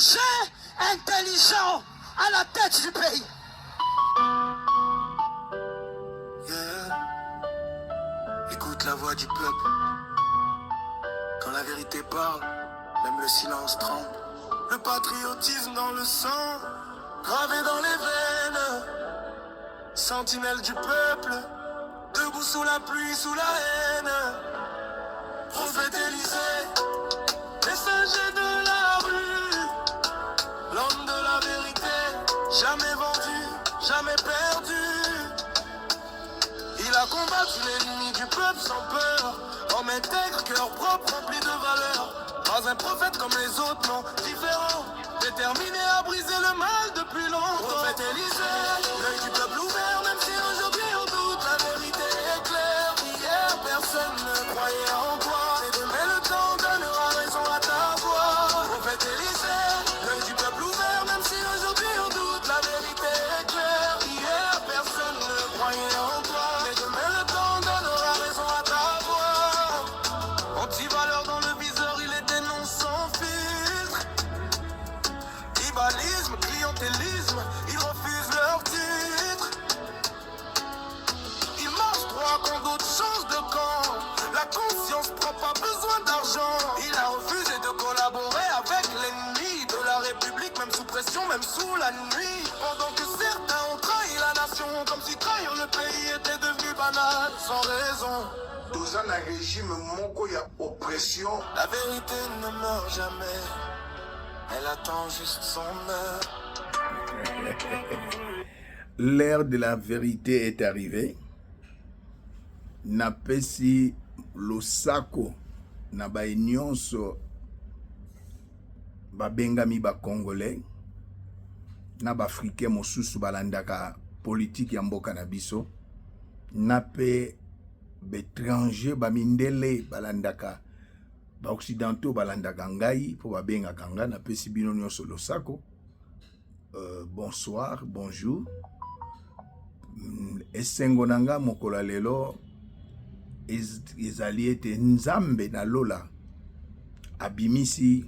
étranger intelligent à la tête du pays. Yeah. Écoute la voix du peuple. Quand la vérité parle, même le silence tremble. Le patriotisme dans le sang, gravé dans les veines. Sentinelle du peuple, debout sous la pluie, sous la haine. Prophète Élysée, messager de la rue, l'homme de la vérité, jamais vendu, jamais perdu. Il a combattu l'ennemi du peuple sans peur, homme intègre, cœur propre, rempli de valeur. Pas un prophète comme les autres, non, différent, déterminé à briser le mal depuis longtemps. Prophète Élysée, l'œil du peuple ouvert, même si aujourd'hui on doute, la vérité est claire. Hier, personne ne croyait en toi, et demain le temps donnera raison à ta voix. Prophète Élysée, l'œil du peuple ouvert, même si aujourd'hui on doute, la vérité est claire. Hier, personne ne croyait en toi, mais demain le temps donnera raison à ta voix. Anti-valeur dans le viseur, il est dénonce sans filtre. Tribalisme, clientélisme, ils refusent leur titre. Ils marchent droit quand d'autres changent de camp. La conscience prend pas besoin d'argent. Il a refusé de collaborer avec l'ennemi de la République, même sous pression, même sous la nuit. Pendant que certains ont trahi la nation, comme si trahir le pays était devenu banal, sans raison. Dans un régime moko ya oppression, La vérité ne meurt jamais, elle attend juste son heure. L'ère de la vérité est arrivée. Napesi losako na ba nyonso babengami ba congolais na ba africain mosusu balandaka politique ya mboka na biso nape bétranger bamindele balandaka ba occidentaux balandaka ngai po babengaka nga napesi bino nyonso losako. Bonsoir, bonjour. Esengo nanga mokola lelo ezali ete nzambe na lola abimisi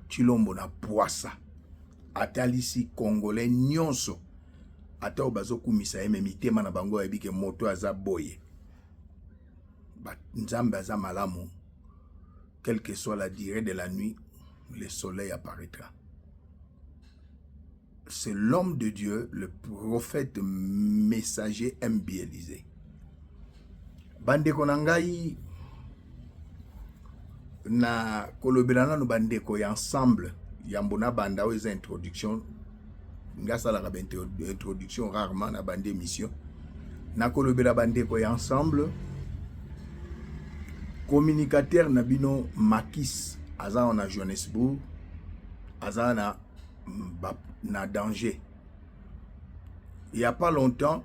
Chilombo na Poissa atalisi congolais nyonso ata obazokumisa eme mitema na bango yebike moto aza boye nzambe aza malamu. Quelle que soit la durée de la nuit, le soleil apparaîtra. C'est l'homme de Dieu, le prophète messager MB Élysée. Bandeko nangai na kolobelana no bandeko ya ensemble yambona banda o eza introduction ngasala ka introduction rarement na bande émission na kolobela bandeko ya ensemble communicateur na bino Makis aza na Johannesburg aza na danger. Il y a pas longtemps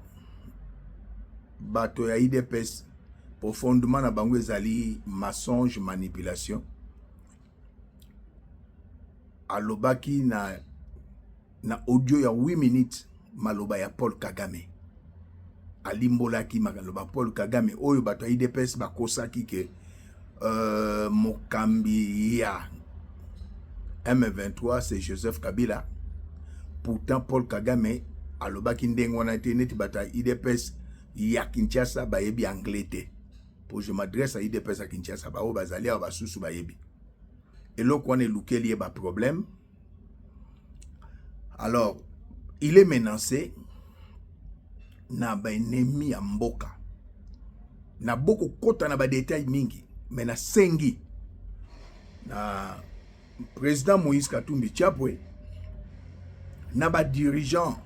bato ya IDPS profondément na bango ezali mensonge manipulation alobaki na audio ya 8 minutes maloba ya Paul Kagame alimbolaki maloba Paul Kagame oyo bato ya IDPS bakosaki ke mokambi ya M23 c'est Joseph Kabila. Pourtant Paul Kagame alobaki ndenge wana te neti bato ya IDPS ya Kinshasa bayebi anglais te. Pour je m'adresse à IDPS à Kinshasa ba o bazali a basusu bayebi. Et là qu'on est lukeli e ba problème. Alors, il est menacé na ba ennemi ya mboka. Na boko kota na ba détail mingi, mais na sengi. Na président Moïse Katumbi Chapwe na ba dirigeant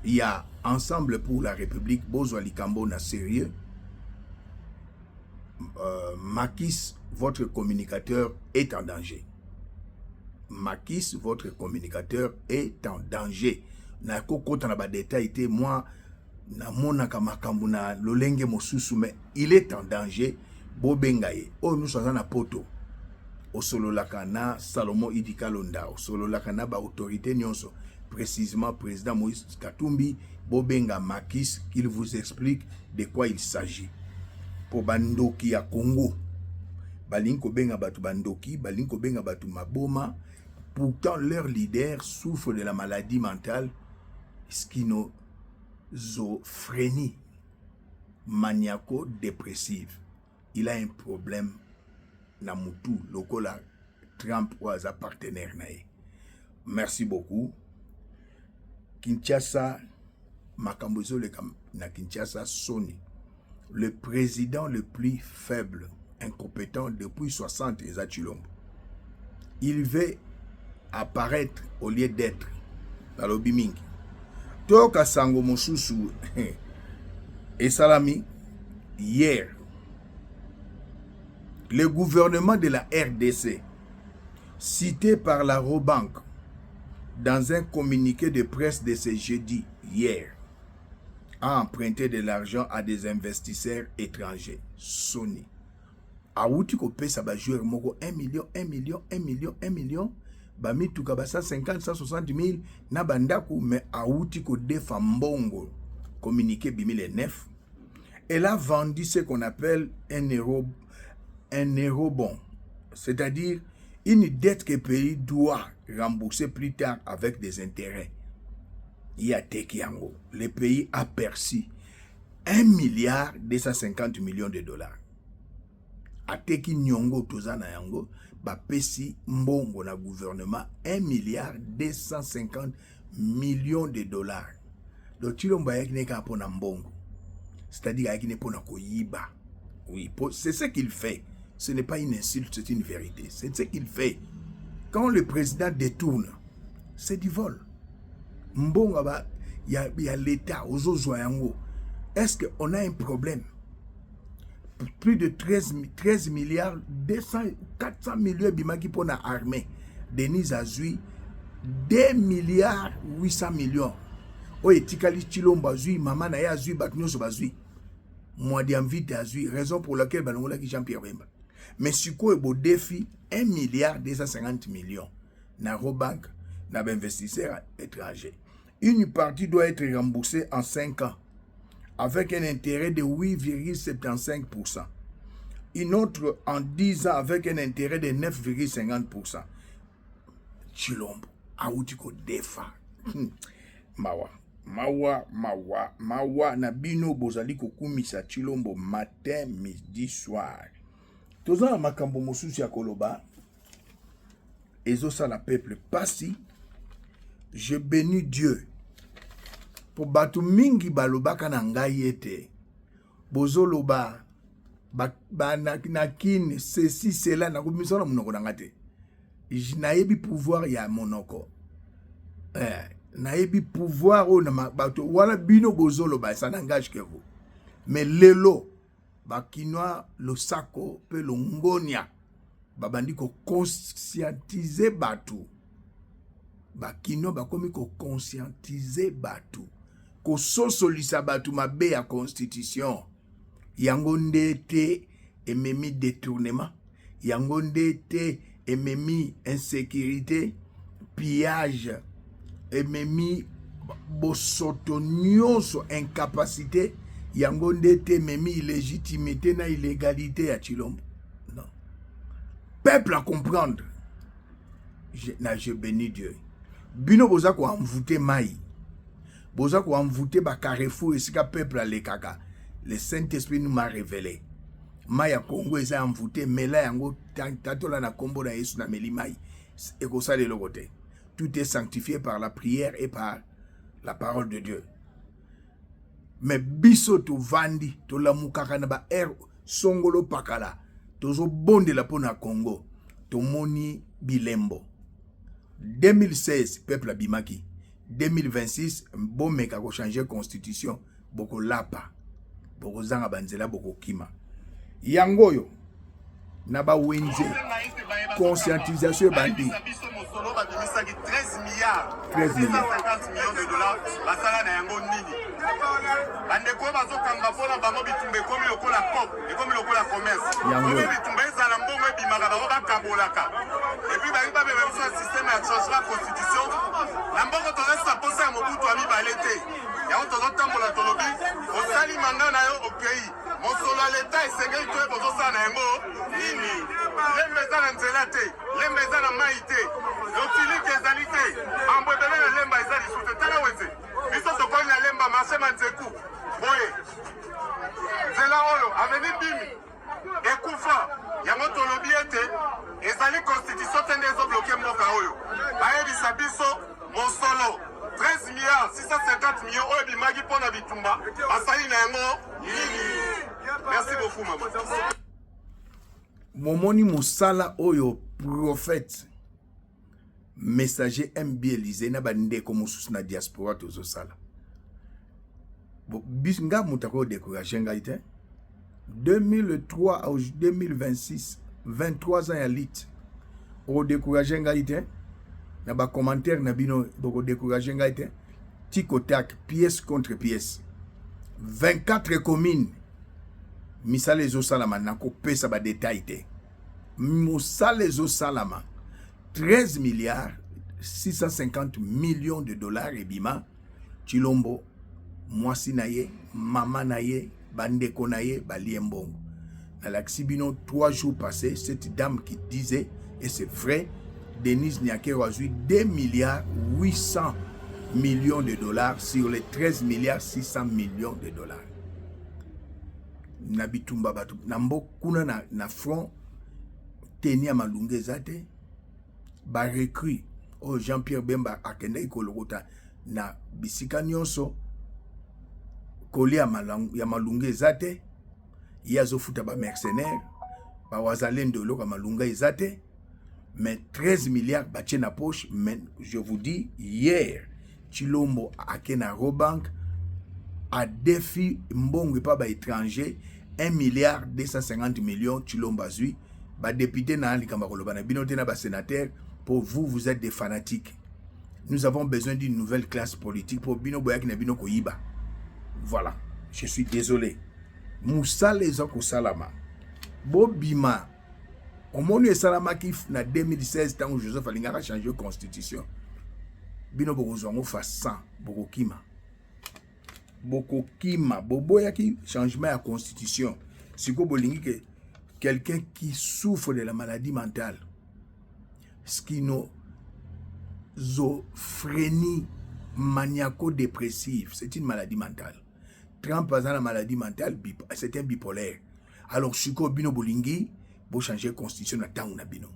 il y a Ensemble pour la République Bozwa Likambo na sérieux. Makis, votre communicateur est en danger. Makis, votre communicateur est en danger. Na kokota na ba détail te moi na mona kamakambu na lolenge mosusu mais il est en danger. Bobengaye. Oh nous sommes na poto. Osololaka na Salomon Idikalonda. Osololaka na ba autorité nyonso. Précisément président Moïse Katumbi Bobenga Makis qu'il vous explique de quoi il s'agit. Pour bandoki ya Congo balinko benga batu bandoki balinko benga batu maboma Pourtant, leur leader souffre de la maladie mentale schizophrénie, maniaco-dépressive. Il a un problème na mutu lokola Trump ou sa partenaire nae. Merci beaucoup. Kinshasa, Makambozo na Kinshasa Sony, le président le plus faible, incompétent depuis 60 et Chilombo. Il veut apparaître au lieu d'être dans le bimingi. Toka sango mosusu et salami hier. Le gouvernement de la RDC, cité par la Robank dans un communiqué de presse de ce jeudi, hier, a emprunté de l'argent à des investisseurs étrangers. Sony. Aouti ko pesa ba joueur moko 1 million, 1 million, 1 million, 1 million. Ba mi tuka ba 150, 160 000 na bandaku, mais Aouti ko defa mbongo. Communiqué 2009. Elle a vendu ce qu'on appelle un eurobond, c'est-à-dire une dette que le pays doit rembourser plus tard avec des intérêts. Il y a Tekiango. Le pays a perçu 1 milliard 250 millions de dollars. A Teki Nyongo Tozana Yango, ba pesi mbongo na gouvernement 1 milliard 250 millions de dollars. Donc Chilombo yaki neka pona mbongo. C'est-à-dire yaki ne pona koyiba. Oui, c'est ce qu'il fait. Ce n'est pas une insulte, c'est une vérité. C'est ce qu'il fait. Quand le président détourne, c'est du vol. Mbonga, il y a l'État, aux Ozoyango. Est-ce qu'on a un problème? Plus de 13 milliards, 400 millions bimaki pour la armée. Denis Azui, 2 milliards 800 millions. Oye tikali Chilombo Azui, maman na ya Azui, baknyoso bazui. Moi d'envie Azui, raison pour laquelle banongola ki Jean-Pierre Bemba. Mais si quoi est défi 1 milliard 250 millions na Robank na investisseurs étrangers. Une partie doit être remboursée en 5 ans avec un intérêt de 8,75%. Une autre en 10 ans avec un intérêt de 9,50%. Chilombo, Aoutiko Defa. Mawa, Nabino Bozali Kokumisa Chilombo matin, midi, soir. Toza makambo mosusu ya koloba. Ezo sa la peuple pasi. Je bénis Dieu. Pour batu mingi baloba kana ngai ete. Bozoloba. Nakin, ceci, cela, na kumisona monoko nangate. Naebi pouvoir ya monoko. Naebi pouvoir o na bato. Wala bino bozoloba, ça n'engage que vous. Mais lelo, bakinoa lo sako pe lo ngonia. Babandi ko conscientiser batu. Bakinoa bakomi ko conscientiser batu. Ko sosolisa batu mabe ya constitution. Yango ndete ememi détournement. Yango ndete ememi insécurité, pillage, ememi bosoto nyonso incapacité. Yango ndete ememi illégitimité na illégalité ya Chilombo. Non. Peuple à comprendre. Je bénis Dieu. Bino boza ko envoûter mai. Boza ko envoûter ba carrefour esika peuple à lekaka. Le Saint-Esprit nous m'a révélé. Maya Congo est envoûté, mais là, yango tatola na kombo na Yesu na melimai. Et comme ça, de l'autre côté. Tout est sanctifié par la prière et par la parole de Dieu. Mais biso to vandi, to la mukaka na ba songolo pakala. Tozo bonde la pona Congo. To moni bilembo. 2016, peuple abimaki. 2026, bon meka ko changer constitution. Boko lapa. Boko zanga banzela boko kima. Yangoyo. Naba wenze. Conscientisation bandi. 13 milliards. 13 milliards. 250 millions de dollars. Basala na yango nini. Bande ko bazo kanga pona bango bitumbe komi lokola pop. Et komi lokola commerce. Komi bitumbe ezala mbongo ebimaka bango bakabolaka. Et puis bari ba beba biso système ya changement constitution. Na mbongo tozesa posa ya mobutu ami balete. Yango tozotambola tolobi. Osali manga na yo au pays. Mosolo l'État esengeli to bozosa na yango nini. Lembe za na nzela te. Lembe za na mai te. Yotili momoni mosala oyo prophète messager MB Élysée na bandeko mosusu na diaspora tozosala nga mutako décourager ngai te 2003 à 2026 23 ans ya lit o décourager ngai te na ba commentaire na bino boko décourager ngai te tic au tac pièce contre pièce 24 communes misala ezosalama na kopesa ba détail te mosala ezosalama 13 milliards 650 millions de dollars ebima Chilombo mwasi na ye mama na ye bandeko na ye balie mbongo na laxibino 3 jours passés cette dame qui disait et c'est vrai Denise Nyakero a eu 2 milliards 800 millions de dollars sur les 13 milliards 600 millions de dollars na bitumba batu na mbokuna na front tenia malunga ezate ba recrue o Jean-Pierre Bemba akende ikolokota na bisika nyonso kolia ya malunga ezate yazo futa ba mercenaires ba wazalendo loka malunga ezate mais 13 milliards batie na poche mais je vous dis hier Chilombo akena Robank a défi mbongo pa ba étranger 1 milliard 250 millions Chilombo azui ba député na likamba koloba na binote na ba sénateur. Pour vous, vous êtes des fanatiques. Nous avons besoin d'une nouvelle classe politique pour bino boyak na bino koyiba. Voilà, je suis désolé. Moussa les oko salama. Bobima. Au moment où salama kif na 2016 tant Joseph Alingara a changé de constitution. Bino boko zongo fa 100 boko kima. Boko kima boboyaki changement de constitution. Siko bolingi que quelqu'un qui souffre de la maladie mentale schizophrénie maniaco-dépressive, c'est une maladie mentale. 30 ans de maladie mentale, c'est un bipolaire. Alors, si vous bino bolingi, vous changez de constitution na temps na bino.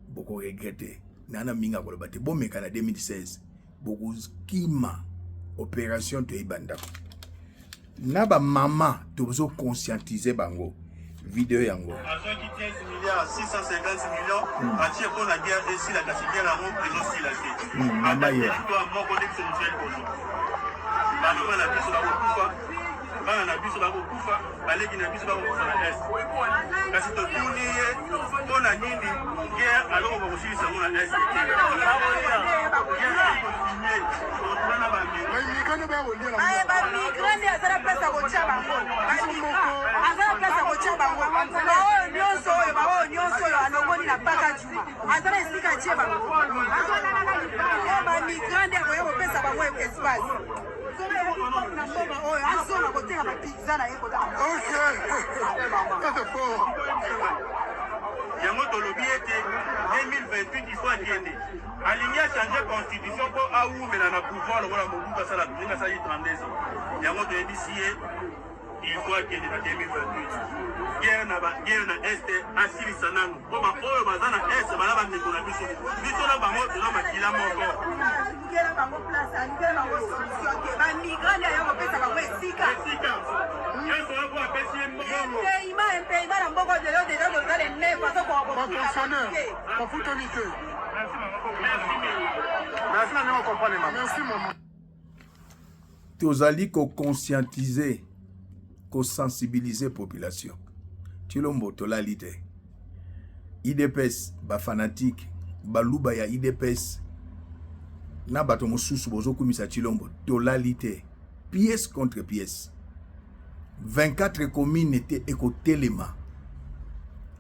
Beaucoup regretter. Nana minga ko lebate bon mais en 2016, beaucoup kima opération to ibanda. Na ba mama tozo conscientiser bango. Vidéo yango. Argent qui tient 6 milliards 650 millions, atier pour la guerre ici la cassière la montre et aussi la tête. Mama ya. Toi mon côté c'est une bonne. Bano na biso la kufa. Bana na biso la kufa, baleki na biso la kufa na est. Kasi to tuniye pona nini guerre alors on va aussi ça na est. Yango tolobi ete 2028 il faut agender. Aligner changer constitution pour aoumela na pouvoir le voilà Mobutu sala binga sa 32 ans. Yango to ebisiye il faut agender na 2028. Guerre na est asili sananu. Pour ba oyo bazana est bala ba ndeko na biso. Biso na bango na makila moko. Ngela bango place, ngela bango solution ke ba migrant ya yo pesa bango esika. Esika. Yeso ko apesi mbongo. Payma na mbongo de l'autre dans le nez parce qu'on va fonctionner. On fout unité. Merci maman. Merci maman. Tozali ko conscientiser, ko sensibiliser population. Chilombo tolalite. IDPS ba fanatique, ba luba ya IDPS. Na bato mosusu bozo kumisa Chilombo tolalite. Pièce contre pièce. 24 communes étaient écotelema.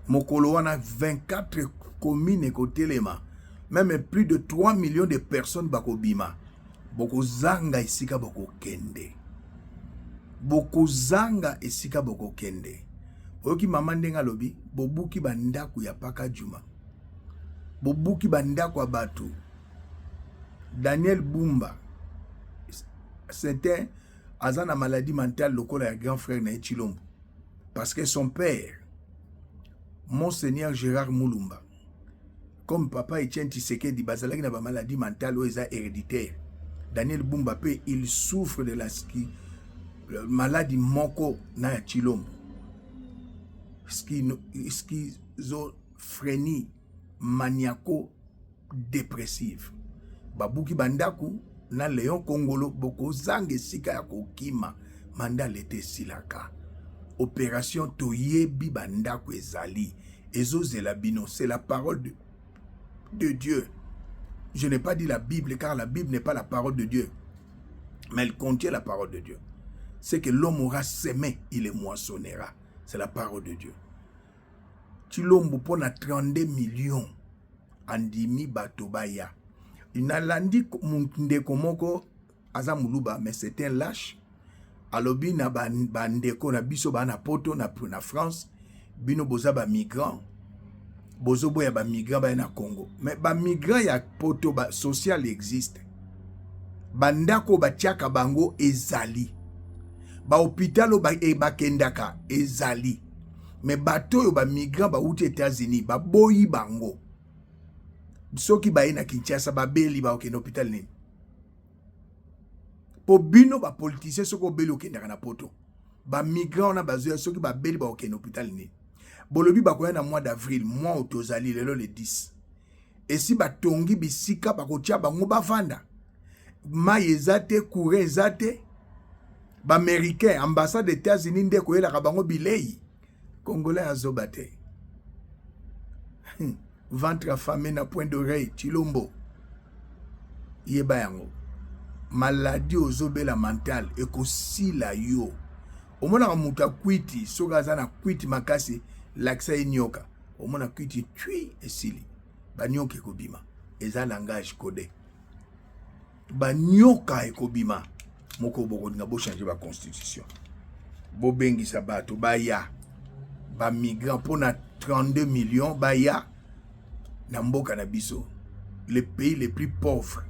Mokolo wana 24 communes écotelema. Même plus de 3 millions de personnes bakobima. Boko zanga esika boko kende. Boko zanga esika boko kende. Oyoki mama ndenga lobi, bobuki bandaku ya paka juma. Bobuki bandaku ya batu. Daniel Bumba. C'était Azana maladie mentale lokola ya grand frère na Chilombo. Parce que son père, Monseigneur Gérard Moulumba, comme papa Etienne Tshisekedi bazalaki na ba maladie mentale ou héréditaire. Daniel Bumba il souffre de la maladie moko na ya Chilombo. Schizophrénie maniaco-dépressive. Babuki bandaku na Léon Kongolo boko zange sika ya kokima manda lete silaka. Opération Toyebi bandaku ezali. Ezo zelabino, c'est la parole de Dieu. Je n'ai pas dit la Bible car la Bible n'est pas la parole de Dieu. Mais elle contient la parole de Dieu. C'est que l'homme aura semé, il le moissonnera. C'est la parole de Dieu. Chilombo pona 32 millions. Andimi batobaya. Inalandi ndeko moko azamuluba, mais c'est un lâche. Alobi na bandeko na biso ba na poto na France. Bino boza ba migrant. Bozo boya ba migrant ba na Congo. Mais ba migrant ya poto ba social existe. Bandako ba tiaka bango ezali. Ba hôpital ba kendaka ezali. Mais bato yo ba migrant ba uti États-Unis ba boyi bango. Soki ba ina Kinshasa ba beli ba okende hôpital nini. Po bino ba politicien soko beli okende na poto. Ba migrant na bazoya soki ba beli ba okende hôpital nini. Bolobi ba koya na mois d'avril, mois otozali lelo le 10. Et si ba tongi bisika ba kotia bango ba vanda. Maye ezate, courant ezate. Ba américain, ambassade des États-Unis nde koyela ka bango bilei. Congolais azobate. Ventre affamé na point d'oreille, Chilombo. Yeba yango. Maladie ozobela mentale ekosila yo. Omona muta kwiti, soga zana kwiti makasi laksa inyoka. Omona kwiti tui esili. Banyoka ekobima. Eza langage codé. Banyoka ekobima. Moko boko nga bo changer ba constitution. Bo bengi sabato baya. Ba migrant pona 32 millions baya na mboka na biso. Le pays les plus pauvres.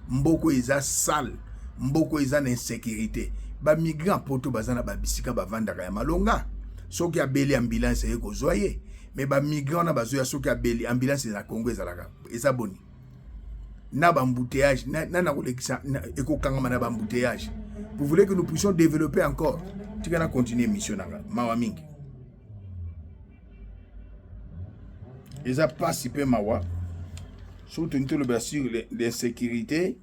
Mboko eza sale, mboko eza na insécurité. Ba migrant poto bazana ba bisika ba vandaka ya malonga. Soki ya beli ambulance eko zoye, mais ba migrant na bazoya soki ya beli ambulance na Congo ezalaka. Eza boni. Na ba embouteillage, na kolekisa eko kangama na ba embouteillage. Vous voulez que nous puissions développer encore? Tu vas continuer mission nanga. Mawa mingi. Eza pas peu mawa. Surtout sur l'insécurité.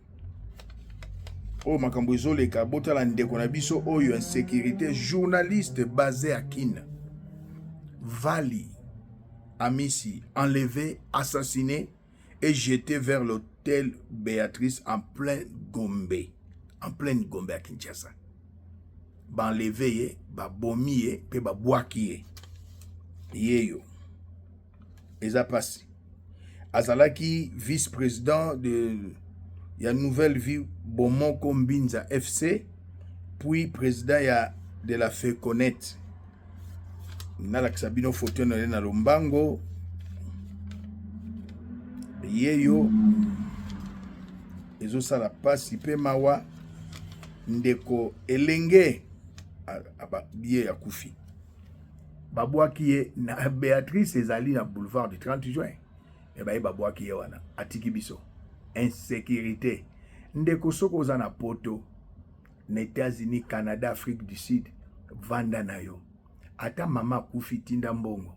Oh, makambo ezoleka botala ndeko na biso oyo insécurité. Journaliste basé à Kin. Vali Amissi enlevé, assassiné et jeté vers l'hôtel Béatrice en plein Gombe. En pleine Gombe à Kinshasa. Ba enlevé, ba bomiye, pe ba boakiye. Yeyo. Eza passé. Azalaki vice-président de la Nouvelle Vie Bomoko Mbinza FC, puis président de la FECONET. Nalak Sabino Foto na Lombango. Yeyo. Ezo sala pasi pe mawa ndeko elenge aba biye ya kufi. Babouaki na Béatrice ezali na boulevard du 30 juin. Ebaye babouaki ye wana atiki biso. Insécurité. Ndeko soko za na poto na États-Unis, Canada, Afrique du Sud vanda na yo. Ata mama kufi tinda mbongo.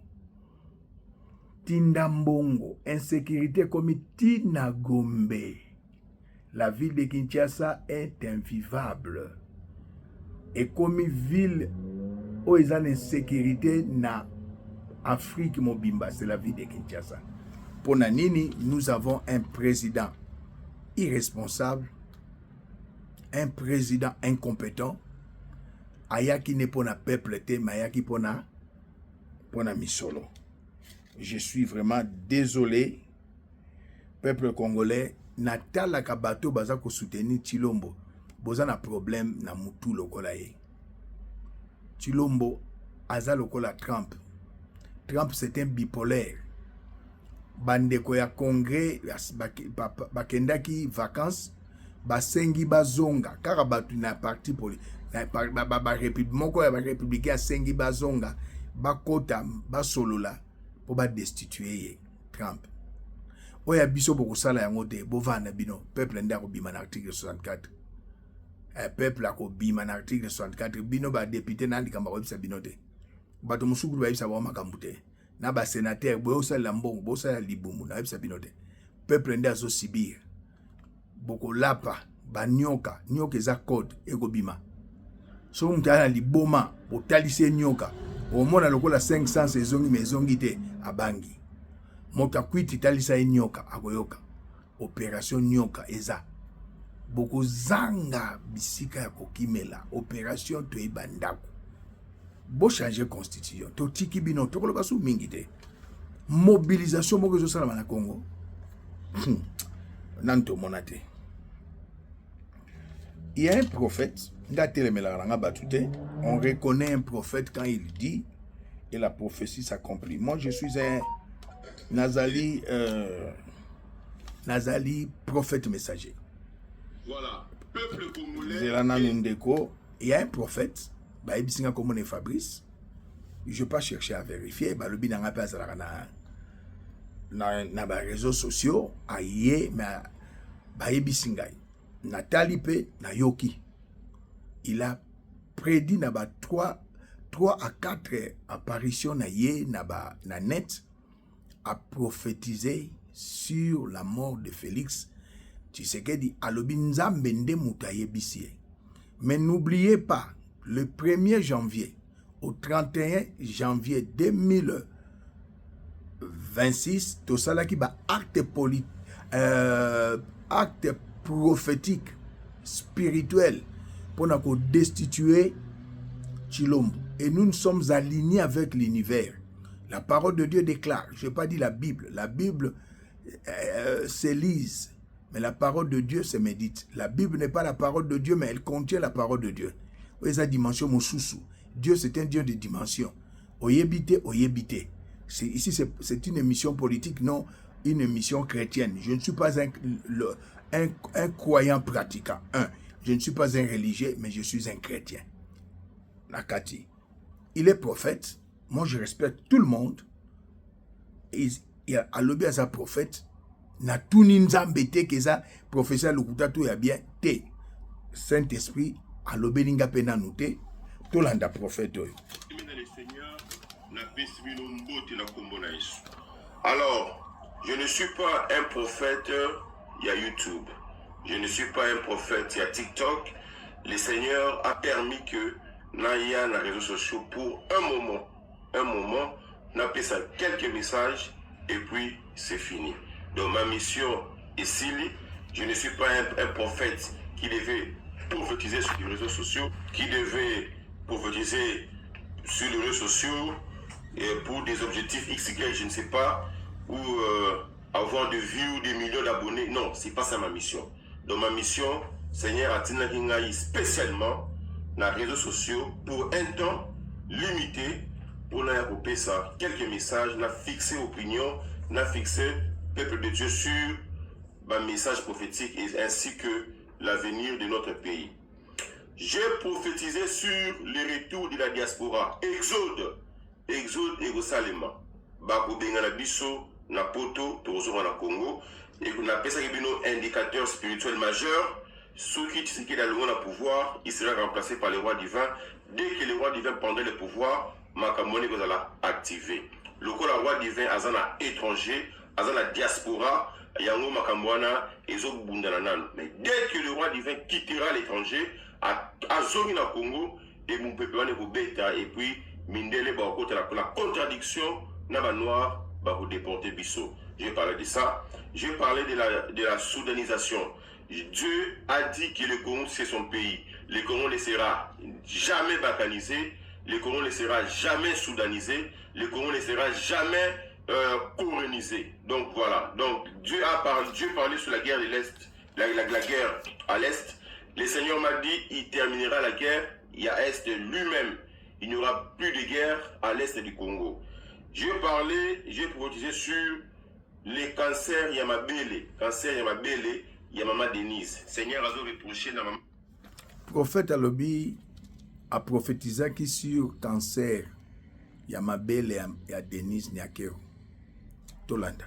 Tinda mbongo. Insécurité comme Tina Gombe. La ville de Kinshasa est invivable. Et comme ville où ils ont l'insécurité na Afrique Mobimba, c'est la ville de Kinshasa. Pour Nanini, nous avons un président irresponsable, un président incompétent, ayaki ne pona peuple te, mayaki pona misolo. Je suis vraiment désolé, peuple congolais, natala kabato baza ko soutenir Chilombo, boza na problème na mutu lokola ye. Chilombo aza lokola Trump. Trump c'est un bipolaire. Bandeko ya congrès bakendaki vacances basengi bazonga kaka batu na parti politique ba république moko ya ba républicain sengi bazonga bakota basolola po ba destituer Trump. Oya biso boko sala yango te bovana bino peuple ndako bima na article 64. peuple a kobima na article 64 bino ba député na ndikamba webisa binote bato musuku ba yebisa ba makambute na ba sénateur bosa la mbongo bosa la libumu na yebisa binote peuple nde azo sibir boko lapa ba nyoka eza code ekobima so mutala liboma botalise nyoka omona lokola 500 ezongi mezongi te abangi moto akwiti talisa nyoka akoyoka opération nyoka eza boko zanga bisika ya kokimela opération to ebandako bo changer constitution to tiki bino to koloba su mingi te mobilisation moko zo sala na Congo nanto monate. Il y a un prophète, on reconnaît un prophète quand il dit et la prophétie s'accomplit. Moi, je suis un Nazali prophète messager. Voilà, peuple congolais. Il y a un prophète, comme Fabrice. Je ne vais pas chercher à vérifier. Na réseaux sociaux, Nathalie P. Nayoki. Il a prédit 3 à 4 apparitions na net a prophétisé sur la mort de Félix Tshisekedi alobi nzambe nde mutu ayebisie. Mais n'oubliez pas, le 1er janvier au 31 janvier 2026, tosalaki ba acte acte prophétique, spirituel, pour nous destituer Chilombo. Et nous sommes alignés avec l'univers. La parole de Dieu déclare, je n'ai pas dit la Bible se lise, mais la parole de Dieu se médite. La Bible n'est pas la parole de Dieu, mais elle contient la parole de Dieu. Oeza dimension mosusu. Dieu, c'est un Dieu de dimension. Oyebite, oyebite. Ici, c'est une émission politique, non une émission chrétienne. Je ne suis pas un croyant pratiquant. Je ne suis pas un religieux, mais je suis un chrétien. Nakati. Il est prophète. Moi, je respecte tout le monde. Il a alobé à sa prophète. Na tout ninzambe te keza professeur Lokuta to ya bien te. Saint-Esprit alobé ninga pena noté. Tolanda prophète. Alors, je ne suis pas un prophète, il y a YouTube. Je ne suis pas un prophète, il y a TikTok. Le Seigneur a permis que Naya na réseaux sociaux pour un moment, n'a fait ça quelques messages et puis c'est fini. Donc ma mission ici, je ne suis pas un prophète qui devait prophétiser sur les réseaux sociaux, qui devait prophétiser sur les réseaux sociaux et pour des objectifs XY, je ne sais pas, ou avoir des vues ou des millions d'abonnés. Non, c'est pas ça ma mission. Donc ma mission, Seigneur Atina Kingaï spécialement dans les réseaux sociaux pour un temps limité pour n'a coupé ça. Quelques messages, n'a fixé opinion, n'a fixé peuple de Dieu sur ma message prophétique et ainsi que l'avenir de notre pays. J'ai prophétisé sur le retour de la diaspora. Exode et Salema. Bako benga na biso na poto tozo na Congo et qu'on appelle ça un indicateur spirituel majeur. Ceux qui disent qu'il a le pouvoir, il sera remplacé par le roi divin. Dès que le roi divin prendrait le pouvoir, Makamone va activer. Le roi divin azana étranger, azana diaspora, yango Makamwana ezo bundananan. Mais dès que le roi divin quittera l'étranger, azongi na Congo et mon peuple va beta et puis mindele ba côté la contradiction na ba noir ba déporter biso. J'ai parlé de ça. J'ai parlé de la soudanisation. Dieu a dit que le Congo c'est son pays. Le Congo ne sera jamais balkanisé. Le Congo ne sera jamais soudanisé. Le Congo ne sera jamais colonisé. Donc voilà. Donc Dieu parlait sur la guerre de l'Est, la guerre à l'Est. Le Seigneur m'a dit il terminera la guerre. Il y a Est lui-même. Il n'y aura plus de guerre à l'Est du Congo. J'ai prophétisé sur les cancers Yamabele. Cancer Yamabele. Yamama Denise. Seigneur a reproché dans maman. Prophète Alobi a prophétisé qui sur cancer Yamabele et Denise Nyakero. Tolanda.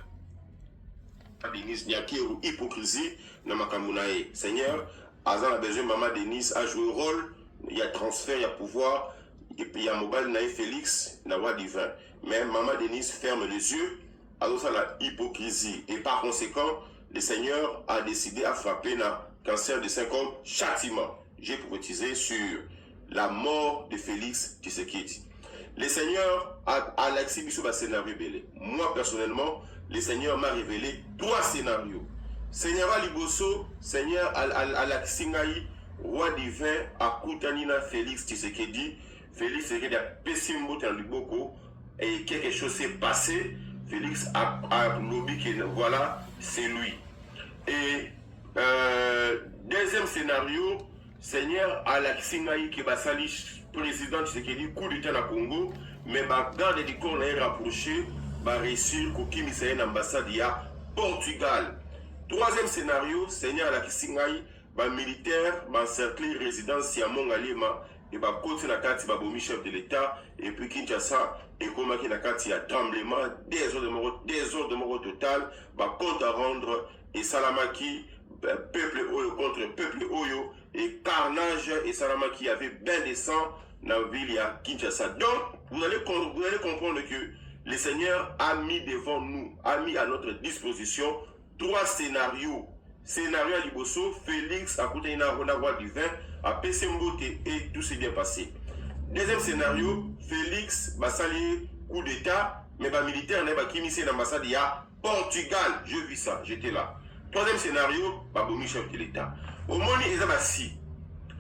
Denise Nyakero, hypocrisie, Namakamunae. Seigneur Azan a besoin, Maman Denise a joué rôle, il y a transfert, il y a pouvoir, et puis il y a Mobile Naï Félix, la voix divin. Mais Maman Denise ferme les yeux, alors ça la hypocrisie. Et par conséquent, le Seigneur a décidé à frapper un cancer de sein comme châtiment. J'ai prophétisé sur la mort de Félix Tshisekedi. Le Seigneur a l'exhibi sur un scénario belé. Moi, personnellement, le Seigneur m'a révélé 3 scénarios. Seigneur Aliboso, Seigneur Alaksingaï, roi divin, à Koutanina Félix Tshisekedi. Félix Tshisekedi a péché dans Liboko et quelque chose s'est passé. Félix a lobby que voilà, c'est lui. Et deuxième scénario, Seigneur Alaksingaï qui va salir président Tshisekedi, coup d'état na Congo, mais ma garde du corps est rapproché, va réussir qu'aucun ministère d'ambassade à Portugal. Troisième scénario, Seigneur Alaksingaï, va militaire, va encercler résidence à Mongalema, et va côté la carte, va bomi chef de l'État, et puis Kinshasa, et comme qui la carte, il y a tremblement, désordre de mort total, va compte à rendre, et Salamaki, peuple Oyo contre peuple Oyo, et carnage, et Salamaki avait bien des sangs dans la ville à Kinshasa. Donc, vous allez comprendre que le Seigneur a mis devant nous, a mis à notre disposition 3 scénarios. Scénario à Liboso, Félix a coûté une roi divin, a PC Mbote et tout s'est bien passé. Deuxième scénario, Félix va salir coup d'état, mais va militaire n'est pas qui dans l'ambassade à Portugal. Je vis ça, j'étais là. Troisième scénario, va bomi chef de l'État. Au monde, il y a 6.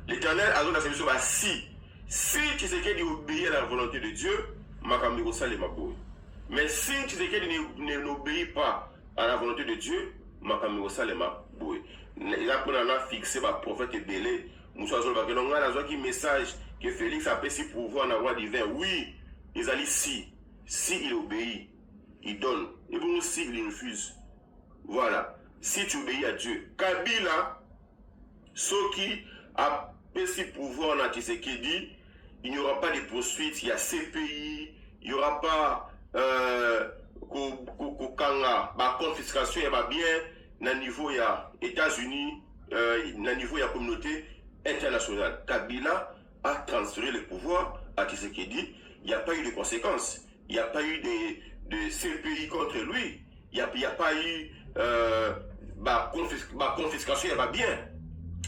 L'Éternel a donné la solution à 6. Si tu sais qu'il obéit à la volonté de Dieu, Makamiro Salé Maboui. Mais si tu sais qu'il n'obéit pas à la volonté de Dieu, Makamiro Salé Maboui. Il a fixé le prophète et Bélé. Moussa Zolba, il a un message que Félix a payé pouvoir dans la roi divin. Oui, ils allaient si. Si il obéit, il donne. Et bon, si il refuse. Voilà. Si tu obéis à Dieu. Kabila, ce qui a payé pouvoir dans Tshisekedi, il n'y aura pas de poursuites, il y a CPI, il n'y aura pas confiscation, il y a bien, dans le niveau il y a États-Unis, dans le niveau il y a communauté internationale. Kabila a transféré le pouvoir à Tshisekedi, il n'y a pas eu de conséquences, il n'y a pas eu de CPI contre lui, il n'y a pas eu confiscation, il y a bien.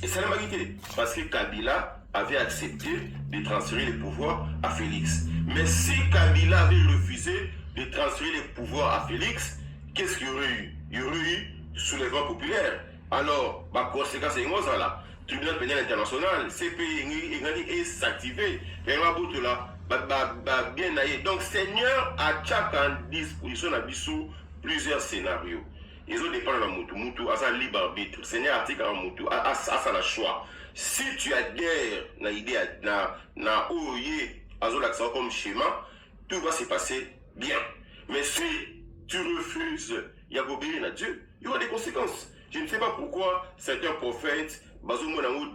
Et c'est la vérité, parce que Kabila avait accepté de transférer le pouvoir à Félix. Mais si Kabila avait refusé de transférer le pouvoir à Félix, qu'est-ce qu'il y aurait eu? Il y aurait eu soulèvement populaire. Alors, la conséquence est là. Tribunal pénal international, CPI est s'activer. Et bien aillé. Donc, Seigneur a chaque en disposition plusieurs scénarios. Ils ont dépendant de Moutou, à sa libre arbitre. Seigneur a dit à Moutou, à sa choix. Si tu adhères à l'idée, à Oye, à l'accent comme schéma, tout va se passer bien. Mais si tu refuses, il y a obéir à Dieu, il y aura des conséquences. Je ne sais pas pourquoi certains prophètes,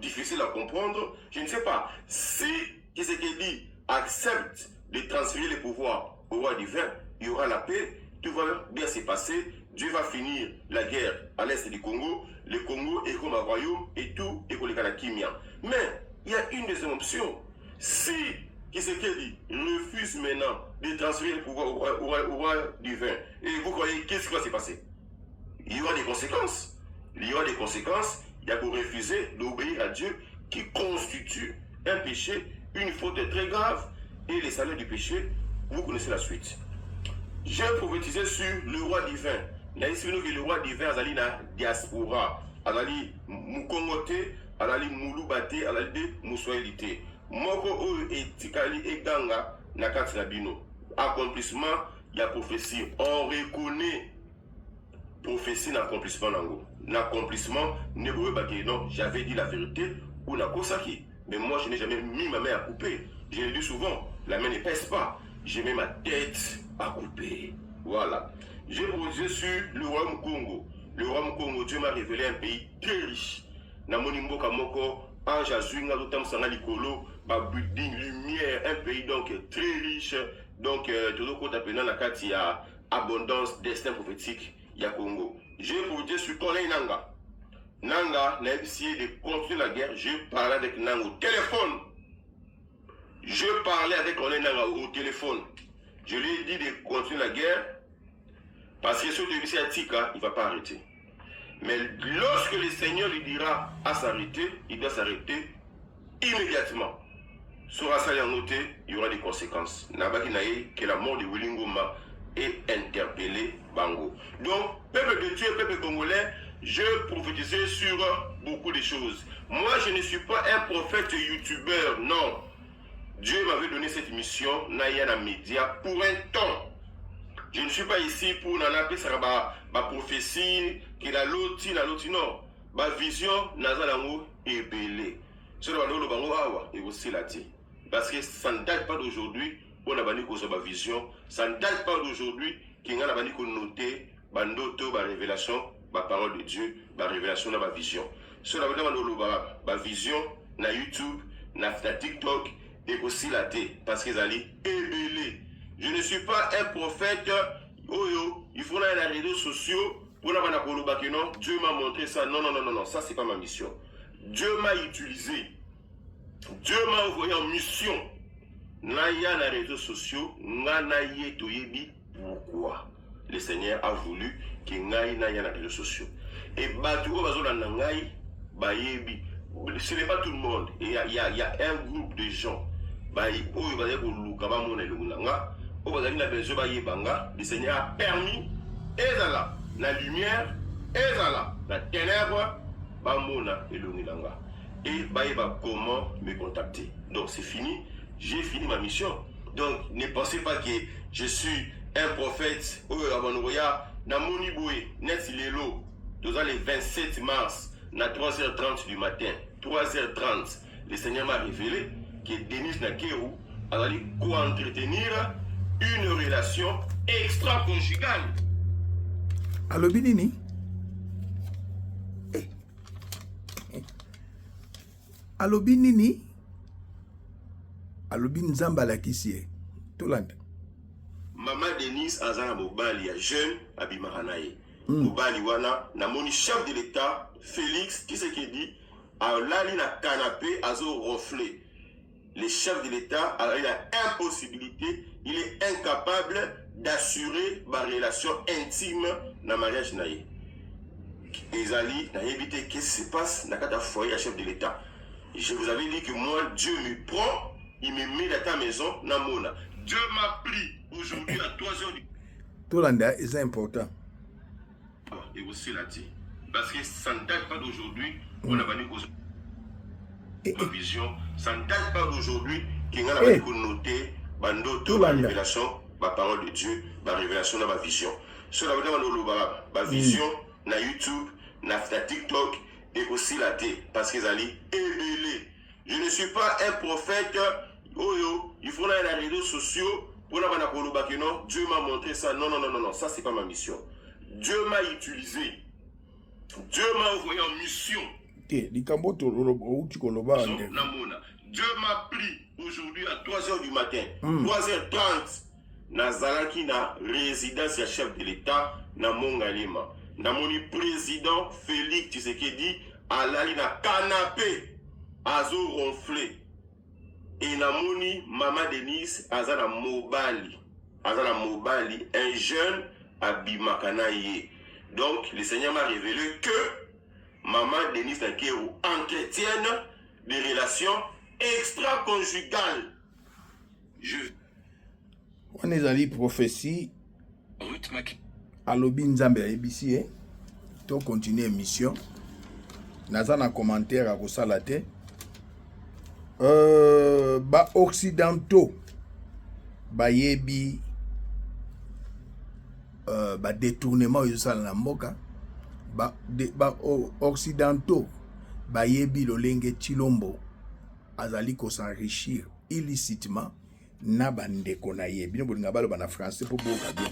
difficile à comprendre, je ne sais pas. Si Tshisekedi accepte de transférer le pouvoir au roi divin, il y aura la paix, tout va bien se passer. Dieu va finir la guerre à l'est du Congo. Le Congo est comme un royaume et tout est comme le Kanakimia. Mais il y a une deuxième option. Si Tshisekedi refuse maintenant de transférer le pouvoir au roi divin, et vous croyez qu'est-ce qui va se passer? Il y aura des conséquences. Il y aura des conséquences. Il y a pour refuser d'obéir à Dieu qui constitue un péché, une faute très grave. Et les salaires du péché, vous connaissez la suite. J'ai prophétisé sur le roi divin. Que le roi divin azali na diaspora, azali mukongote, azali mulubate, azali muswahilité. Moko oyo etikali eganga na kati na bino. Accomplissement, il y a prophétie. On reconnaît prophétie d'accomplissement nango. L'accomplissement ne veut pas dire non, j'avais dit la vérité ou la kosaki. Mais moi je n'ai jamais mis ma main à couper. Je l'ai dit souvent, la main ne pèse pas. J'ai mis ma tête à couper. Voilà. J'ai posé sur le royaume Congo. Le royaume Congo, Dieu m'a révélé un pays très riche. Namonimbo Kamoko, Ange Azunga, Lotam Sangalikolo, building, lumière, un pays donc très riche. Donc, tout le monde appelle dans la carte, il y a abondance, destin prophétique, il y a Congo. J'ai posé sur Kolei Nanga. Nanga n'a essayé de continuer la guerre. Je parlais avec Nanga au téléphone. Je parlais avec Nanga au téléphone. Je lui ai dit de continuer la guerre. Parce que ce début à Tika, il ne va pas arrêter. Mais lorsque le Seigneur lui dira à s'arrêter, il doit s'arrêter immédiatement. Sur Assali en noté, il y aura des conséquences. Nabaki Naye, que la mort de Willy Ngoma est interpellée Bango. Donc, peuple de Dieu, peuple congolais, je prophétisais sur beaucoup de choses. Moi, je ne suis pas un prophète youtubeur, non. Dieu m'avait donné cette mission, Nayana Média, pour un temps. Je ne suis pas ici pour n'anaper ma prophétie, que la loti, non. Ma vision, Nazalango est belée. Ce le bango awa et aussi la ti. Parce que ça ne date pas d'aujourd'hui, on a banni ma vision. Ça ne date pas d'aujourd'hui, qu'il a banni qu'on noter, bandoto, ma révélation, ma parole de Dieu, ma révélation, ma vision. Ce ma vision, na YouTube, na TikTok, et aussi la ti. Parce qu'ils allaient ébélé. Je ne suis pas un prophète. Il faut aller dans les réseaux sociaux pour non. Dieu m'a montré ça. Non. Ça, c'est pas ma mission. Dieu m'a utilisé. Dieu m'a envoyé en mission. Naya dans les réseaux sociaux. Nanaye toyebi. Pourquoi? Le Seigneur a voulu que Naya naya dans les réseaux sociaux. Et Batuko Bazola Nangaï, Bayebi. Ce n'est pas tout le monde. Il y a un groupe de gens. Le Seigneur a permis, ezala, la lumière, ezala, la ténèbre, bamona et l'onilanga. Et comment me contacter. Donc c'est fini, j'ai fini ma mission. Donc ne pensez pas que je suis un prophète. Na Moniboué, net Lelo, le 27 mars, à 3h30 du matin, 3h30, le Seigneur m'a révélé que Denis Nakerou allait co-entretenir une relation extra-conjugale. Alobi nini? Alobi nini? Alobi nzamba la kisie. Tolanda. Maman Denise azana mobali ya jeune abimaranaye. Mobali wana na moni chef de l'État Félix Tshisekedi a lali na canapé azo ronflé. Le chef de l'État a l'impossibilité, il est incapable d'assurer ma relation intime dans le mariage naïe. Ezali n'a évité qu'est-ce qui se passe dans le foyer à chef de l'État. Je vous avais dit que moi, Dieu me prend, il me met dans ta maison, dans Mona. Dieu m'a pris aujourd'hui à 3h du... Tolanda, c'est important. Et aussi là, parce que ça ne date pas d'aujourd'hui, on a banni ma vision, ça ne date pas d'aujourd'hui qu'il y a la noté, ma révélation, ma parole de Dieu, ma révélation dans ma vision. Cela veut dire ma vision, na YouTube, na TikTok, et aussi la T, parce qu'ils allaient éveiller. Je ne suis pas un prophète, il faut aller dans les réseaux sociaux pour non. Dieu m'a montré ça. Non, ça c'est pas ma mission. Dieu m'a utilisé. Dieu m'a envoyé en mission. Dieu m'a pris aujourd'hui à 3h du matin, 3h30, Nazalaki na résidence ya chef de l'État na Mongalema. Na moni président Félix Tshisekedi alali na canapé azo ronflé. Et na moni maman Denise azana mobali. Un jeune abimakanaye. Donc le Seigneur m'a révélé que maman Denise Nakerou entretienne des relations extra-conjugales. On est allé prophétie. Alobi Nzambe ABC. To continuer mission. Nazana commentaire à Rosalate. Ba occidentaux. Ba yebi. Ba détournement yosal na mboka. Ba occidentaux. Ba yebi lolenge Chilombo. Azali ko s'enrichir illicitement. Na bande konaye. Bino bolinga balo bana français pour boka bien.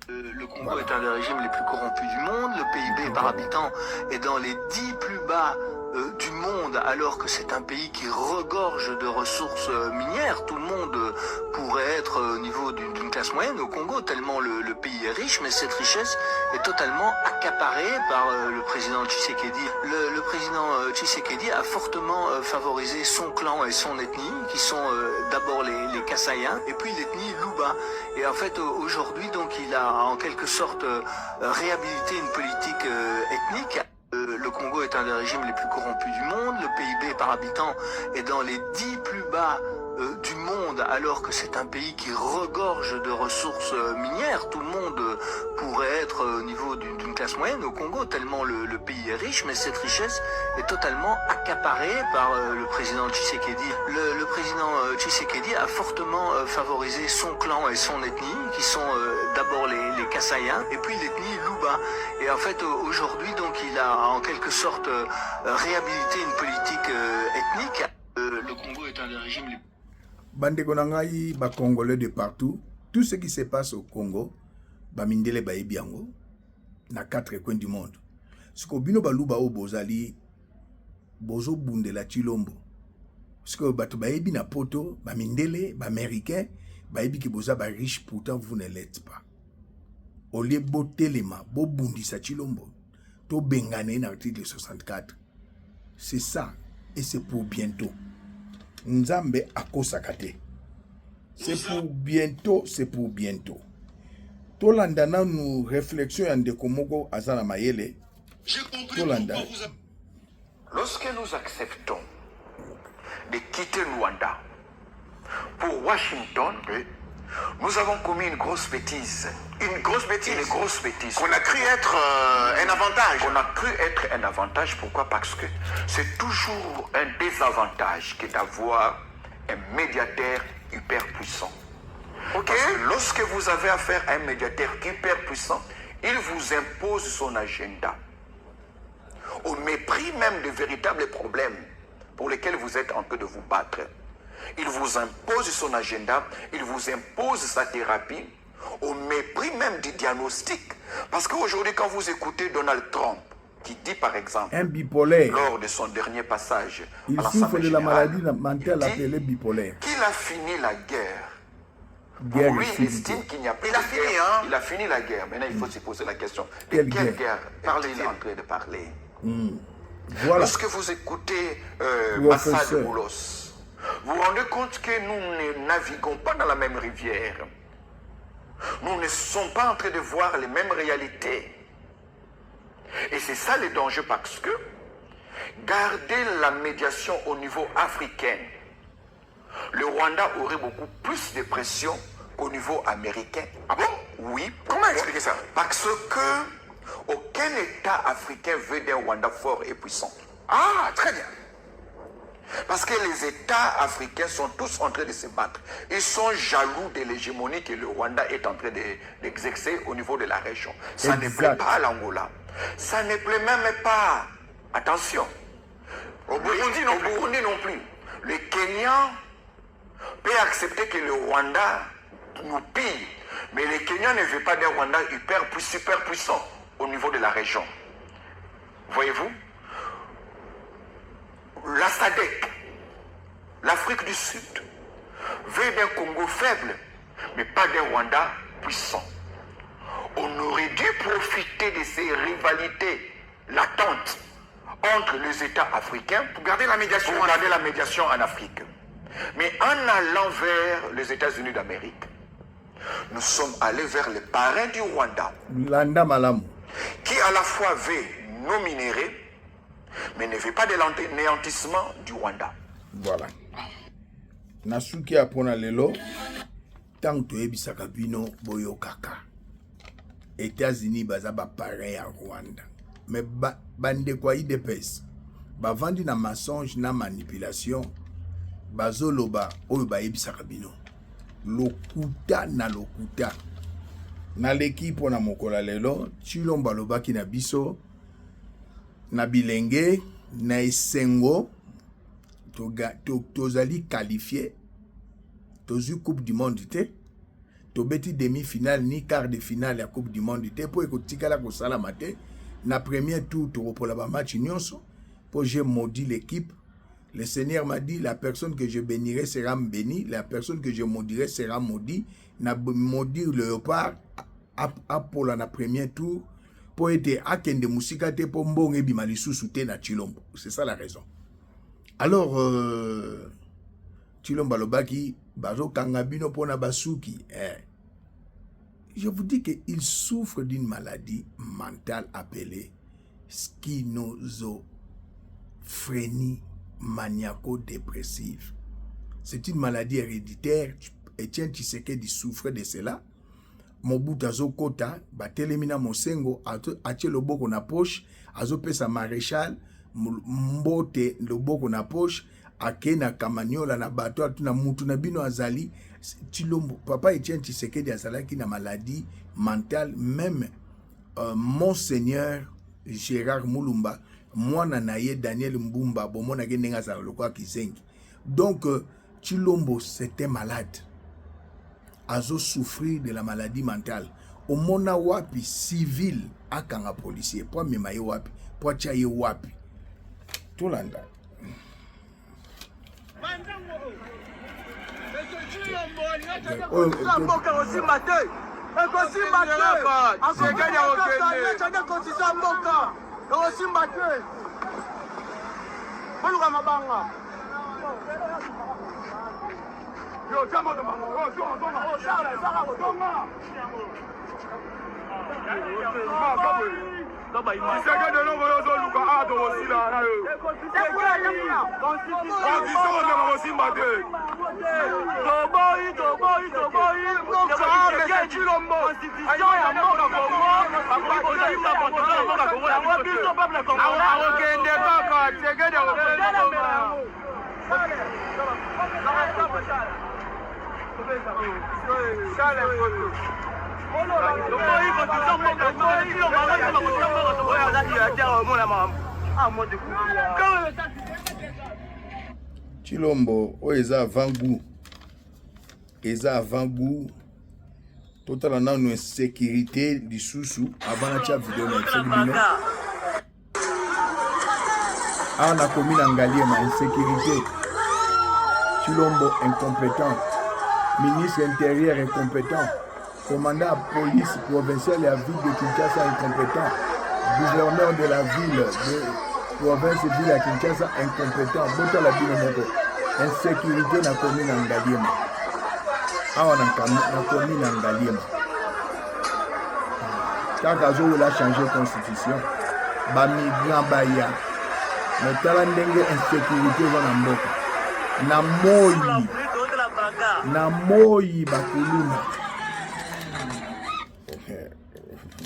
Le Congo est un des régimes les plus corrompus du monde. Le PIB par habitant est dans les 10 plus bas du monde, alors que c'est un pays qui regorge de ressources minières. Tout le monde pourrait être au niveau d'une classe moyenne au Congo, tellement le pays est riche, mais cette richesse est totalement accaparée par le président Tshisekedi. Le président Tshisekedi a fortement favorisé son clan et son ethnie, qui sont d'abord les Kasaïens, et puis l'ethnie Luba. Et en fait, aujourd'hui, donc, il a en quelque sorte réhabilité une politique ethnique. Le Congo est un des régimes les plus corrompus du monde. Le PIB par habitant est dans les 10 plus bas du monde, alors que c'est un pays qui regorge de ressources minières. Tout le monde pourrait être au niveau d'une classe moyenne au Congo, tellement le pays est riche, mais cette richesse est totalement accaparée par le président Tshisekedi. Le président Tshisekedi a fortement favorisé son clan et son ethnie, qui sont d'abord les Kasaïens, et puis l'ethnie Luba. Et en fait, aujourd'hui, donc, il a en quelque sorte réhabilité une politique ethnique. Le Congo est un des régimes les... Bandeko nangai ba Congolais de partout, tout ce qui se passe au Congo, ba mindele ba ebiango na 4 coins du monde. Ce que bino baluba o bozali bozo bundela Chilombo. Parce que bato ba ebi na poto, ba mindele, ba américain, ba ebi ki boza ba riche, pourtant vous ne l'êtes pas. Au lieu botelema, bo bundisa Chilombo, to bengane na article 64. C'est ça et c'est pour bientôt. Nzambe akosakate. C'est pour bientôt, c'est pour bientôt. Tolandana nous réflexion en Dekomogo Azana Mayele. Tolanda. Lorsque nous acceptons de quitter Luanda pour Washington, nous avons commis une grosse bêtise. Une grosse bêtise. Une grosse bêtise. On a cru être un avantage. On a cru être un avantage. Pourquoi? Parce que c'est toujours un désavantage que d'avoir un médiateur hyper puissant. Ok. Parce que lorsque vous avez affaire à un médiateur hyper puissant, il vous impose son agenda. Au mépris même des véritables problèmes pour lesquels vous êtes en train de vous battre. Il vous impose son agenda, il vous impose sa thérapie, au mépris même du diagnostic. Parce qu'aujourd'hui, quand vous écoutez Donald Trump, qui dit par exemple, un bipolaire, lors de son dernier passage il à souffre l'Assemblée de la générale, maladie mentale appelée bipolaire. qu'il a fini la guerre. Guerre Pour lui, il physique. estime qu'il n'y a plus Il a de fini, guerre. hein? Il a fini la guerre. Maintenant, il faut se poser la question. De Quelle quelle guerre? guerre est-il en train de parler? Voilà. Lorsque vous écoutez Professeur. Massa de Boulos, vous vous rendez compte que nous ne naviguons pas dans la même rivière. Nous ne sommes pas en train de voir les mêmes réalités. Et c'est ça le danger, parce que garder la médiation au niveau africain, le Rwanda aurait beaucoup plus de pression qu'au niveau américain. Ah bon? Oui. Comment expliquer ça? Parce que aucun État africain veut d'un Rwanda fort et puissant. Ah, très bien. Parce que les États africains sont tous en train de se battre. Ils sont jaloux de l'hégémonie que le Rwanda est en train d'exercer au niveau de la région. Ça ne plaît pas à l'Angola. Ça ne plaît même pas. Attention. Au Burundi non plus. Le Kenya peut accepter que le Rwanda nous pille. Mais le Kenya ne veut pas d'un Rwanda super puissant au niveau de la région. Voyez-vous? La SADC, l'Afrique du Sud, veut d'un Congo faible, mais pas d'un Rwanda puissant. On aurait dû profiter de ces rivalités latentes entre les États africains Pour garder la médiation. pour garder la médiation en Afrique. Mais en allant vers les États-Unis d'Amérique, nous sommes allés vers les parrains du Rwanda, Landa Malamu. qui à la fois veut nos minéraux, mais ne veut pas de l'anéantissement du Rwanda. Voilà. Nasuki apona lelo tant to ebisaka bino boyo kaka. États-Unis baza ba pareil à Rwanda. Mais bande kwa IDPS. Ba vandi na mensonge na manipulation. Bazoloba oyo ba ebisaka bino. Lokuta na lokuta. Na l'équipe na mokola lelo Chilombo lobaki na biso na bilenge na esengo tozali qualifié tozu coupe du monde te tobeti demi-finale ni quart de finale ya coupe du monde te po ekotikala kosala mate na premier tour tokopola ba match nyonso j'ai maudit l'équipe. Le Seigneur m'a dit, la personne que je bénirai sera bénie, la personne que je maudirai sera maudite. Na maudit le léopard à pour la premier tour pour être à kende musika te pour mbonge bimali sous-souté na Chilombo. C'est ça la raison. Alors, Chilombo Lobaki, Bazo Kangabino Pona Basuki, je vous dis qu'il souffre d'une maladie mentale appelée schizophrénie maniaco-dépressive. C'est une maladie héréditaire. Etienne Tshisekedi souffre de cela. Mobutu azokota, batelemina mosengo, atie loboko na poche, azopesa maréchal, mbote loboko na poche, ake na kamaniola na bato atuna mutu na bino azali. Chilombo, papa Etienne Tshisekedi azalaki na maladie mentale, même Monseigneur Gérard Moulumba, mwana naye Daniel Mbumba, bomona genenga za lokwa kizengi. Donc, Chilombo, c'était malade. Azo souffrir de la maladie mentale. Au mona wapi civil akanga policier. Pour memaye wapi, pour chaye wapi. Tout l'anda. Chilombo, eza avant-goût. Eza avant-goût. Total na une sécurité du sous avant la vidéo na on a commis l'Angaliema insécurité. Chilombo incompétent. Ministre intérieur incompétent. Commandant de police provinciale de la ville de Kinshasa incompétent. Gouverneur de la ville de province de ville à Kinshasa incompétent. Bota la ville insécurité na commune Angaliema. On a commis l'Angaliema. Quand Kazo a changé de constitution, ba migrant baya. Mais tala ndenge insécurité dans mboka. Na moyi bakuluna.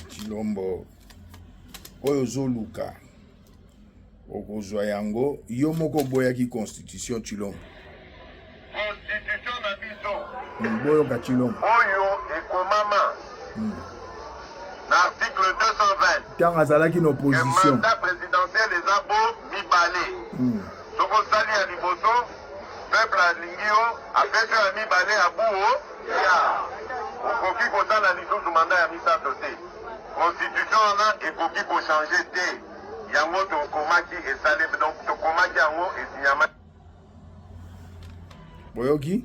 Chilombo oyo zoluka okozwa yango yo moko boyaki constitution Chilombo. Constitution na biso. Boyo ka Chilombo. Oyo ekomama. L'article 220. Tant azalaki une opposition. Le mandat présidentiel des abo mibale. Soko sali ya liboso, peuple alingio, apesi ya mibale ya buo, ya. Okoki kotala lisusu mandat ya misato te. Constitution wana ekoki ko changer te. Yango tokomaki esale, donc tokomaki yango esinyama. Boyoki,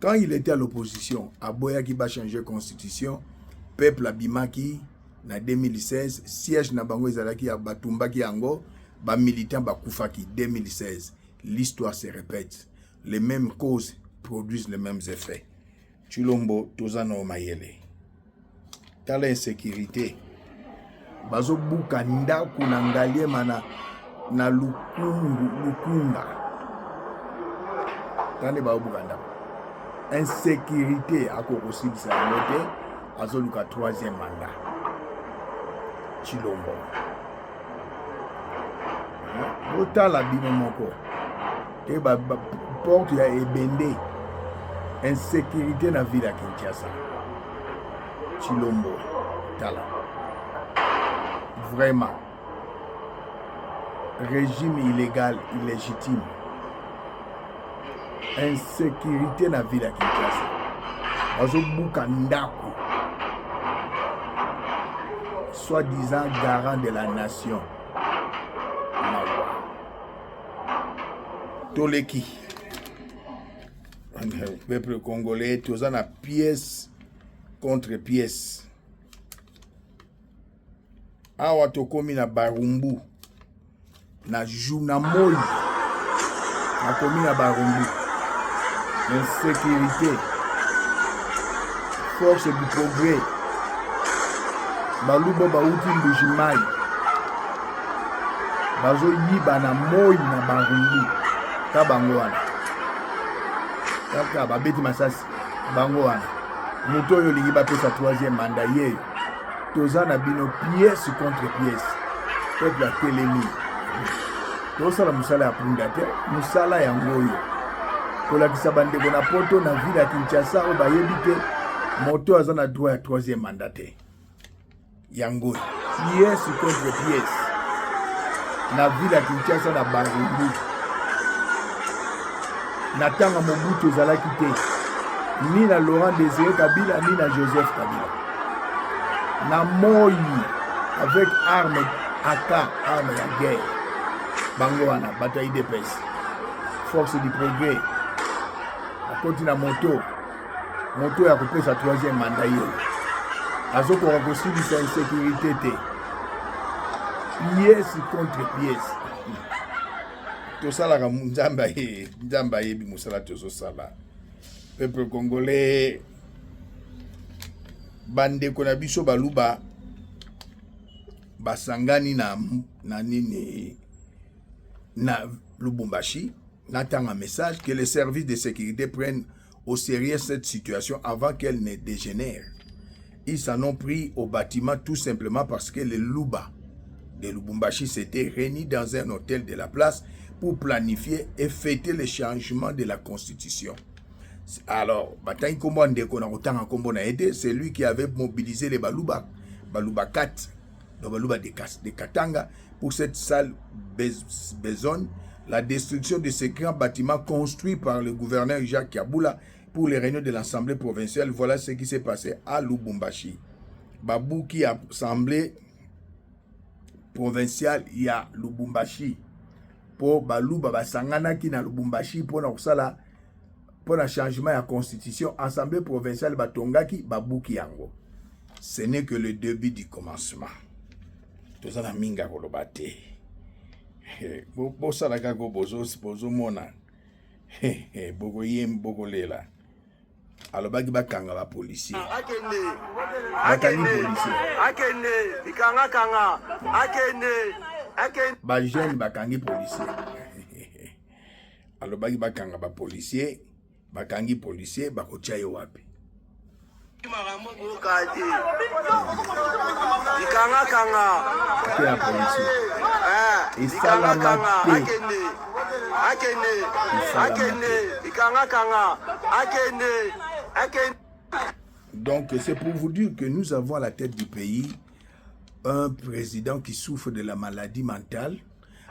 quand il était à l'opposition, Aboya qui va changer constitution, peuple abimaki na 2016, siège na bango ezalaki ya batumbaki yango, ba militant ba kufaki 2016. L'histoire se répète. Les mêmes causes produisent les mêmes effets. Chilombo tozano mayele. Tala insécurité. Bazo buka ndaku na ngaliema na lukunga. Tane ba buka ndaku. Insécurité à Kokosib Samote, Azoluka 3e mandat. Chilombo. Bota la bino moko. Te ba porte ya ebende. Insécurité na ville à Kinshasa. Chilombo. Tala. Vraiment. Régime illégal, illégitime. Insécurité na ville à Kinshasa. Azobuka ndako. Soi-disant garant de la nation. toleki peuple congolais toza na pièce contre pièce awa tokomi na barumbu na moi nakomi na barumbu insécurité force du progrès baluba bauti mbujimai bazoyiba na moi na barumbu ka bango wana kaka babeti masasi bango wana moto oyo olingi bapesa 3e mandat yeyo toza na bino pièce contre pièce peuple atelemi tosala mosala ya punda te mosala yango oyo kolakisa bandeko na poto na ville ya Kinshasa oyo bayebi te moto aza na droit ya 3e mandat te yango pièce contre pièce na ville ya Kinshasa na Barumbu na tanga Mobutu ezalaki te ni na Laurent Désiré Kabila ni na Joseph Kabila na moi avec arme AK arme ya guerre bango wana bataille de pes force du progrès akoti na moto ya kopesa 3e mandat yo azokoka kosilisa insécurité te pièce contre pièce tosalaka nzambe ayebi mosala tozosala peuple congolais bandeko na biso baluba basangani na nini na Lubumbashi n'attend un message que les services de sécurité prennent au sérieux cette situation avant qu'elle ne dégénère. Ils s'en ont pris au bâtiment tout simplement parce que les Luba de Lubumbashi s'étaient réunis dans un hôtel de la place pour planifier et fêter le changement de la constitution. Alors, c'est lui qui avait mobilisé les Baluba 4, les Baluba de Katanga, pour cette sale besogne, la destruction de ces grands bâtiments construits par le gouverneur Jacques Kabula pour les réunions de l'Assemblée provinciale. Voilà ce qui s'est passé à Lubumbashi. Babou qui a assemblée provinciale, il y a Lubumbashi. Pour Baluba Basangana qui na Lubumbashi pour le changement de la constitution, Assemblée provinciale Batongaki, Babou qui yango. Ce n'est que le début du commencement. Tozana minga kolobate bosala kako bozomona bokoyem bokolela alobaki bakanga bapolisier bajeune bakangi policier alobaki bakanga bapolisier bakangi policier bakotia yo wapi Donc c'est pour vous dire que nous avons à la tête du pays un président qui souffre de la maladie mentale.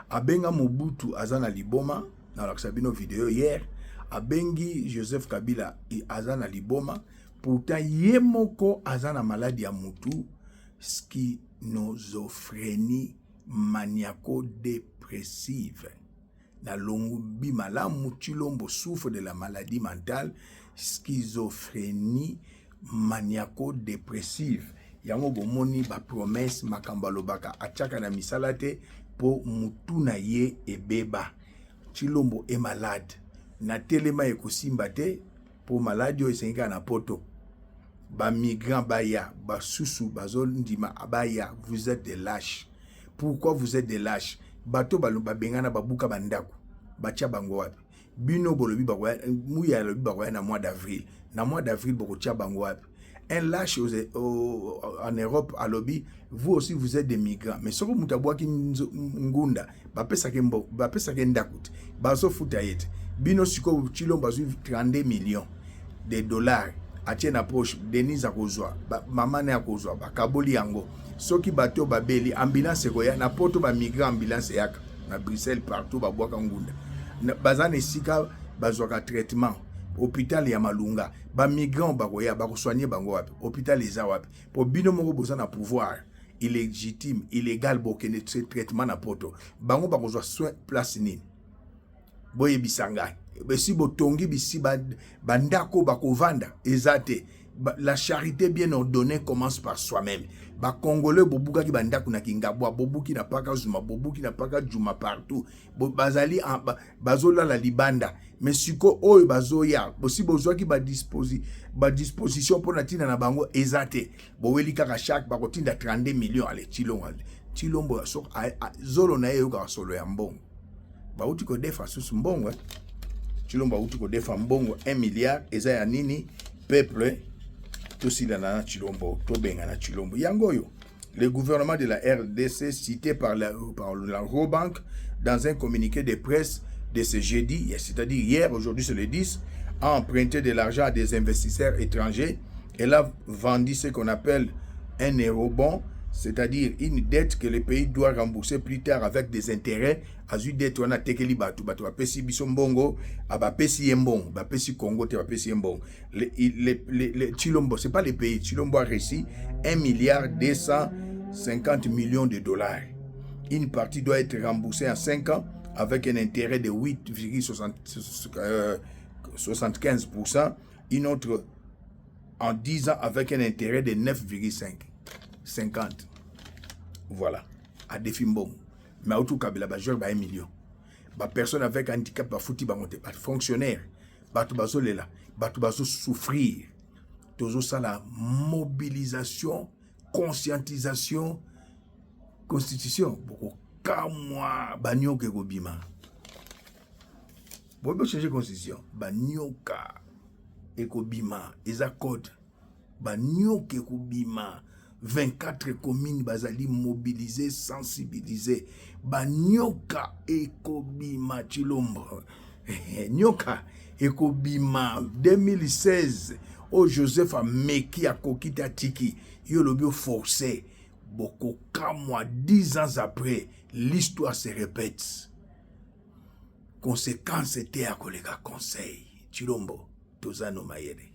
Abenga Mobutu azana liboma na la vidéo hier. Abengi Joseph Kabila azana liboma. Pourtant, yemoko azana maladie ya mutu, schizophrénie maniaco-dépressive. Na longubi malamu chilombo souffre de la maladie mentale, schizophrénie maniaco-dépressive. Yango bomoni ba promesse makambalo baka achaka na misalate po mutu na ye ebeba. Chilombo est malade. Na telema ekosimba te po malade yo esenga na poto. Ba migrants baya, ba susu, bazol ndima abaya, vous êtes des lâches. Pourquoi vous êtes des lâches? Bato ba bengana babuka bandako, bacha bango wapi. Bino bolobi bakoya, mouya lobi bakoya na mois d'avril. Na mois d'avril boko tia bango wapi. Un lâche en Europe à lobby, vous aussi vous êtes des migrants. Mais soko mutabwaki ngunda, bapesa ke ndakut. Bazo futayete. Bino siko chilo bazu 32 millions de dollars. Atie na poche Denis akozwa mama ne akozwa bakaboli yango soki bato babeli ambulance koya na poto ba migrant ambulance yaka na Bruxelles partout babwaka ngunda bazana esika bazwaka traitement hôpital ya Malunga ba migrant bakoya bakosoigner bango wapi hôpital eza wapi po bino moko boza na pouvoir illégitime illégal bokene traitement na poto bango bakozwa soin place nini boye bisanga si botongi bisi bandako bakovanda ezate la charité bien ordonnée commence par soi-même. Ba Congolais bobuka ki bandako na kingabwa bobuki na paka zuma bobuki na paka juma partout bazali bazola la libanda mais siko oyo bazoya bosi bozwa ki ba disposition pour na tina na bango ezate boweli kaka chaque bakotinda 32 millions ale Chilombo so zolo na yo ka solo ya mbongo ba uti ko defa susu mbongo Chilombo uti ko defa mbongo 1 milliard eza ya nini peuple Tosilana Chilombo, Tobengana Chilombo. Yangoyo, le gouvernement de la RDC cité par la Robank dans un communiqué de presse de ce jeudi, c'est-à-dire hier, aujourd'hui c'est le 10, a emprunté de l'argent à des investisseurs étrangers. Elle a vendu ce qu'on appelle un eurobond, c'est-à-dire une dette que le pays doit rembourser plus tard avec des intérêts. Azu dette on a tekeli batu bapesi bisombongo abapesi yembon bapesi Congo te bapesi yembon le Chilombo c'est pas le pays Chilombo a reçu 1 milliard 250 millions de dollars. Une partie doit être remboursée en 5 ans avec un intérêt de 8,75%, une autre en 10 ans avec un intérêt de 9,50. Voilà à défi mbongo. Mais auto kabila ba joueur ba 1 million. Ba personne avec handicap ba fouti ba monter ba fonctionnaire. Ba to bazo lela, ba to bazo souffrir. Tozo ça la mobilisation, conscientisation, constitution. Boko kamwa ba nyoke ko bima. Bo changer constitution, ba nyoka e ko bima, eza code. Ba nyoke ko bima. 24 communes bazali mobilisées, sensibilisées. Nyoka ekobima Chilombo. Nyoka ekobima 2016. Oh Joseph a meki a kokita tiki. Yo lobio forcé. Boko kamwa 10 ans après, l'histoire se répète. Conséquence était à kolega conseil. Chilombo, Tozano Mayede.